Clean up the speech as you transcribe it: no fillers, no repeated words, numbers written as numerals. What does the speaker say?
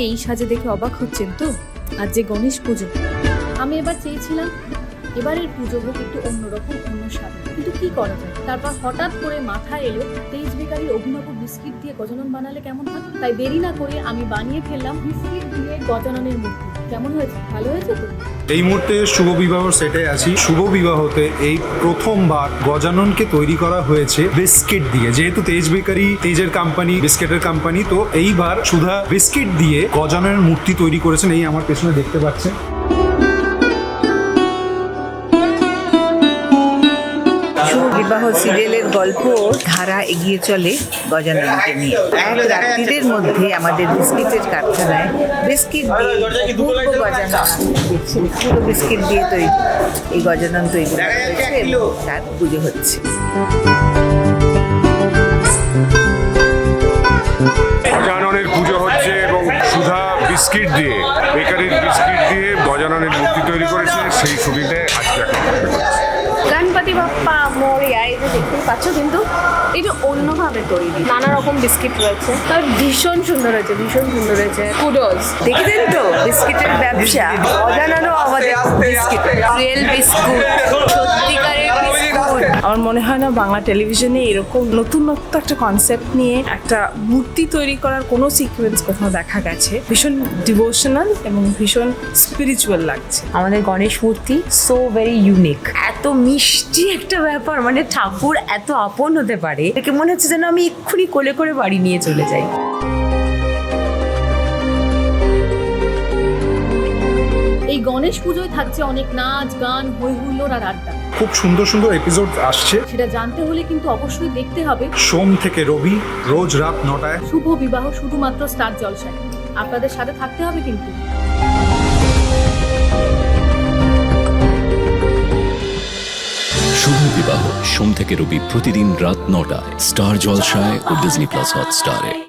এই সাজে দেখে অবাক হচ্ছেন তো? আজ যে গণেশ পুজো, আমি এবার চেয়েছিলাম এবারের পুজো হোক একটু অন্যরকম, অন্য স্বাদে, কিন্তু কি করা যায়? তারপর হঠাৎ করে মাথায় এলো তেজ বেকারির অভিনব বিস্কিট দিয়ে গজানন বানালে কেমন হয়। তাই দেরি না করে আমি বানিয়ে ফেললাম বিস্কিট দিয়ে গজাননের মূর্তি। কেমন হয়েছে? ভালো হয়েছে তো? এই মুহূর্তে শুভ বিবাহ সেটে আছি। শুভ বিবাহতে এই প্রথমবার গজাননকে তৈরি করা হয়েছে বিস্কিট দিয়ে। যেহেতু তেজ বেকারি তেজের কোম্পানি, বিস্কিটের কোম্পানি, তো এইবার সুধা বিস্কিট দিয়ে গজাননের মূর্তি তৈরি করেছেন। এই আমার পেছনে দেখতে পাচ্ছেন। শুভ বিবাহ সিরিয়ালের গল্প ধারা এগিয়ে চলে গজাননকে নিয়ে। এক রাত্রির মধ্যে আমাদের বিস্কিটের কারখানায় বিস্কিট দিয়ে অপূর্ব গজানন দেখছেন। পুরো বিস্কিট দিয়ে তৈরি এই গজানন তৈরি করা হয়েছে এবং তার পুজো হচ্ছে। গজাননের পুজো হচ্ছে এবং সুধা বিস্কিট দিয়ে, বেকারির বিস্কিট দিয়ে গজাননের মূর্তি তৈরি করেছে। সেই ছবিতে আজকে গণপতি বাপ্পা মোরিয়া, এই যে দেখতেই পাচ্ছ, কিন্তু এটা অন্যভাবে তৈরি, নানা রকম বিস্কিট রয়েছে। তবে ভীষণ সুন্দর হয়েছে, ভীষণ সুন্দর হয়েছে। কুডোস। দেখেছেন তো বিস্কিটের ব্যবসা, গজাননও আমাদের বিস্কিট, রিয়েল বিস্কুট, সত্যিকারের বিস্কুট। আমার মনে হয় না বাংলা টেলিভিশনে এরকম নতুনত্ব একটা কনসেপ্ট নিয়ে একটা মূর্তি তৈরি করার কোনো সিকোয়েন্স কোথাও দেখা গেছে। ভীষণ ডিভোশনাল এবং ভীষণ স্পিরিচুয়াল লাগছে। আমাদের গণেশ মূর্তি সো ভেরি ইউনিক, এত মিষ্টি একটা ব্যাপার, মানে ঠাকুর এত আপন হতে পারে, একে মনে হচ্ছে যেন আমি এক্ষুনি কোলে করে বাড়ি নিয়ে চলে যাই। এই গণেশ পুজোয় থাকছে অনেক নাচ, গান, হই হুল্লোড় আর আড্ডা। খুব সুন্দর সুন্দর এপিসোড আসছে। সেটা জানতে হলে কিন্তু অবশ্যই দেখতে হবে সোম থেকে রবি রোজ রাত 9টায় শুভ বিবাহ, শুধুমাত্র স্টার জলসায়। আপনাদের সাথে থাকতে হবে কিন্তু। শুভ বিবাহ সোম থেকে রবি প্রতিদিন রাত 9টায় স্টার জলসায় ও ডিজনি প্লাস হটস্টারে।